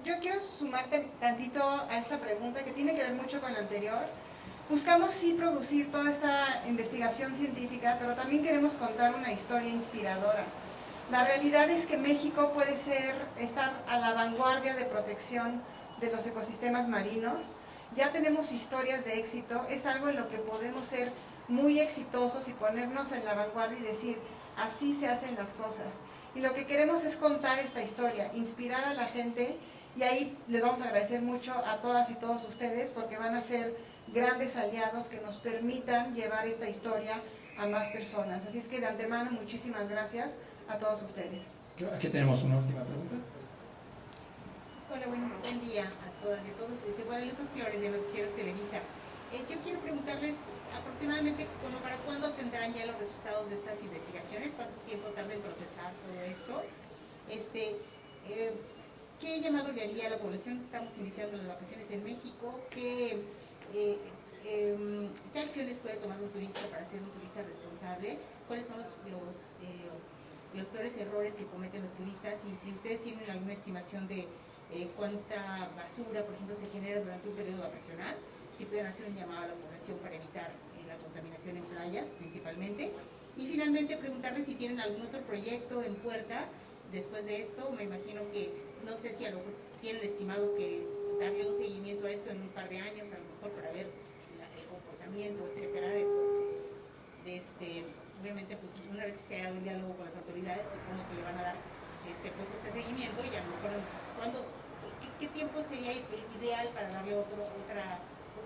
Yo quiero sumarte tantito a esta pregunta que tiene que ver mucho con la anterior. Buscamos sí producir toda esta investigación científica, pero también queremos contar una historia inspiradora. La realidad es que México puede estar a la vanguardia de protección de los ecosistemas marinos. Ya tenemos historias de éxito, es algo en lo que podemos ser muy exitosos y ponernos en la vanguardia y decir, así se hacen las cosas. Y lo que queremos es contar esta historia, inspirar a la gente, y ahí les vamos a agradecer mucho a todas y todos ustedes porque van a ser grandes aliados que nos permitan llevar esta historia a más personas. Así es que de antemano muchísimas gracias a todos ustedes. Aquí tenemos una última pregunta. Hola, buen día a todas y a todos. Guadalupe Flores de Noticieros Televisa. Yo quiero preguntarles aproximadamente para cuándo tendrán ya los resultados de estas investigaciones, cuánto tiempo tarda en procesar todo esto. ¿Qué llamado le haría a la población? Estamos iniciando las vacaciones en México. ¿Qué acciones puede tomar un turista para ser un turista responsable? ¿Cuáles son los peores errores que cometen los turistas? Y si ustedes tienen alguna estimación de cuánta basura, por ejemplo, se genera durante un periodo vacacional, si pueden hacer un llamado a la población para evitar la contaminación en playas principalmente. Y finalmente preguntarles si tienen algún otro proyecto en puerta después de esto. Me imagino que, no sé si a lo mejor tienen estimado que darle un seguimiento a esto en un par de años, a lo mejor para ver el comportamiento, etcétera, obviamente pues una vez que se haya un diálogo con las autoridades, supongo que le van a dar este seguimiento y a lo mejor ¿qué tiempo sería ideal para darle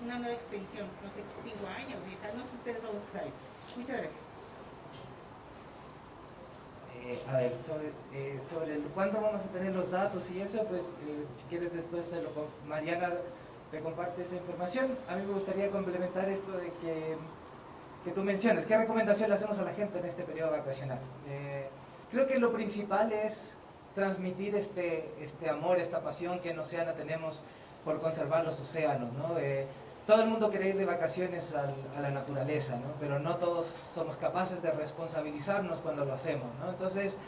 una nueva expedición? No sé, 5 años, 10 años, no sé, ustedes son los que saben. Muchas gracias. A ver, sobre cuándo vamos a tener los datos y eso, pues si quieres después Mariana te comparte esa información. A mí me gustaría complementar esto de que tú mencionas, ¿qué recomendación le hacemos a la gente en este periodo vacacional? Creo que lo principal es transmitir este amor, esta pasión que en Oceana tenemos por conservar los océanos, ¿no? Todo el mundo quiere ir de vacaciones a la naturaleza, ¿no? Pero no todos somos capaces de responsabilizarnos cuando lo hacemos, ¿no? Entonces,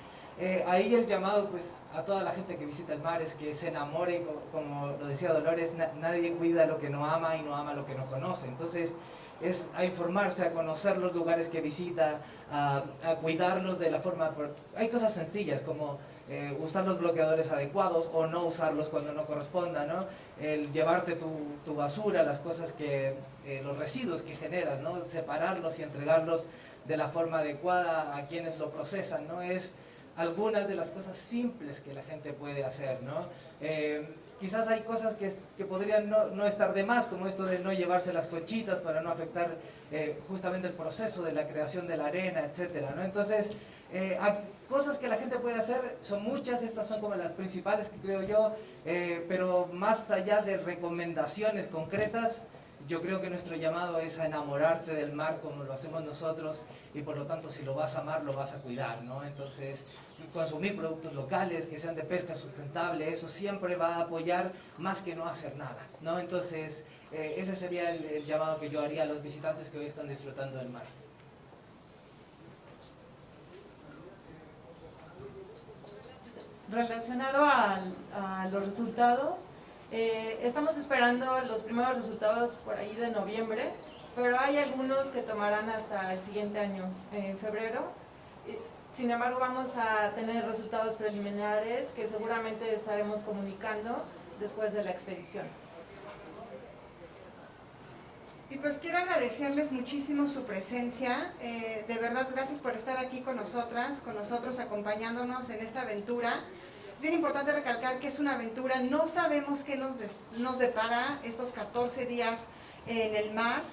ahí el llamado pues, a toda la gente que visita el mar es que se enamore, y como lo decía Dolores, nadie cuida lo que no ama y no ama lo que no conoce. Entonces, es a informarse, a conocer los lugares que visita, a cuidarlos de la forma... Hay cosas sencillas como usar los bloqueadores adecuados o no usarlos cuando no corresponda, ¿no? El llevarte tu basura, las cosas los residuos que generas, ¿no? Separarlos y entregarlos de la forma adecuada a quienes lo procesan, ¿no? Es algunas de las cosas simples que la gente puede hacer, ¿no? Quizás hay cosas que podrían no estar de más, como esto de no llevarse las conchitas para no afectar justamente el proceso de la creación de la arena, etcétera, ¿no? Entonces, cosas que la gente puede hacer son muchas, estas son como las principales que creo yo, pero más allá de recomendaciones concretas, yo creo que nuestro llamado es a enamorarte del mar como lo hacemos nosotros y por lo tanto si lo vas a amar lo vas a cuidar, ¿no? Entonces consumir productos locales que sean de pesca sustentable, eso siempre va a apoyar más que no hacer nada, ¿no? Entonces ese sería el llamado que yo haría a los visitantes que hoy están disfrutando del mar. Relacionado a los resultados, Estamos esperando los primeros resultados por ahí de noviembre, pero hay algunos que tomarán hasta el siguiente año, en febrero. Sin embargo, vamos a tener resultados preliminares que seguramente estaremos comunicando después de la expedición. Y pues quiero agradecerles muchísimo su presencia, de verdad gracias por estar aquí con nosotros acompañándonos en esta aventura. Es bien importante recalcar que es una aventura, no sabemos qué nos depara estos 14 días en el mar.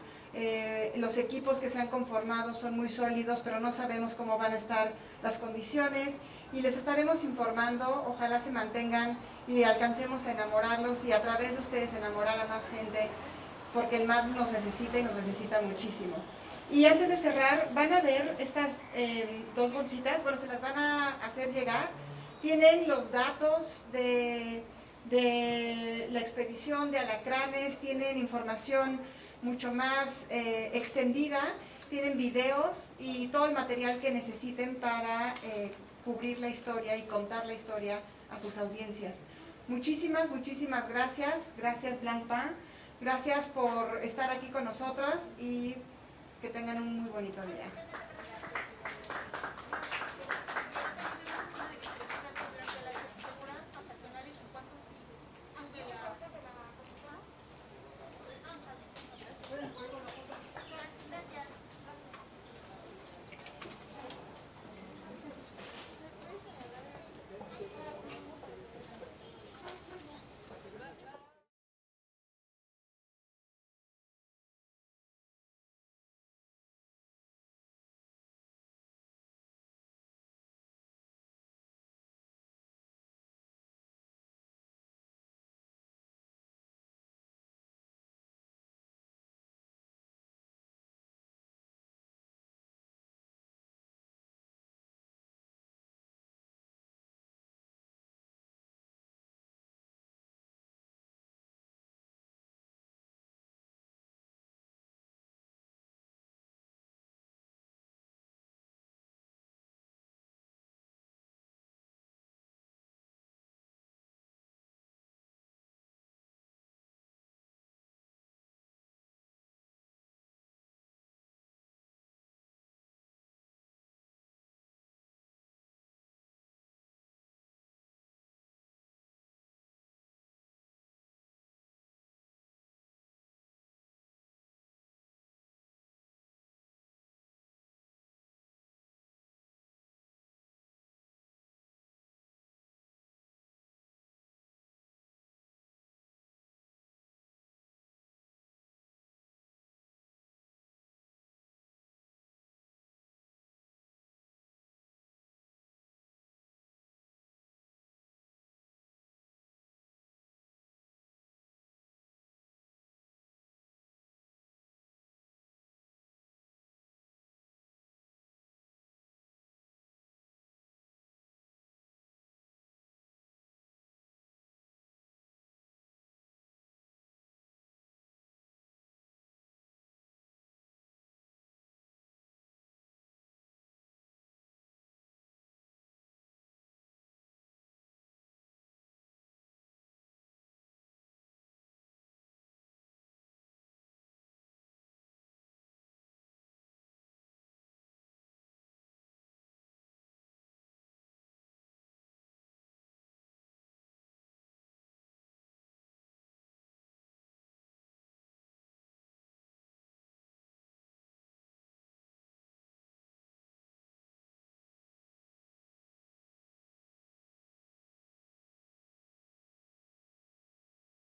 Los equipos que se han conformado son muy sólidos, pero no sabemos cómo van a estar las condiciones y les estaremos informando, ojalá se mantengan y alcancemos a enamorarlos y a través de ustedes enamorar a más gente, porque el mar nos necesita y nos necesita muchísimo. Y antes de cerrar, van a ver estas dos bolsitas, bueno, se las van a hacer llegar. Tienen los datos de la expedición de Alacranes, tienen información mucho más extendida, tienen videos y todo el material que necesiten para cubrir la historia y contar la historia a sus audiencias. Muchísimas gracias. Gracias Blancpain. Gracias por estar aquí con nosotras y que tengan un muy bonito día.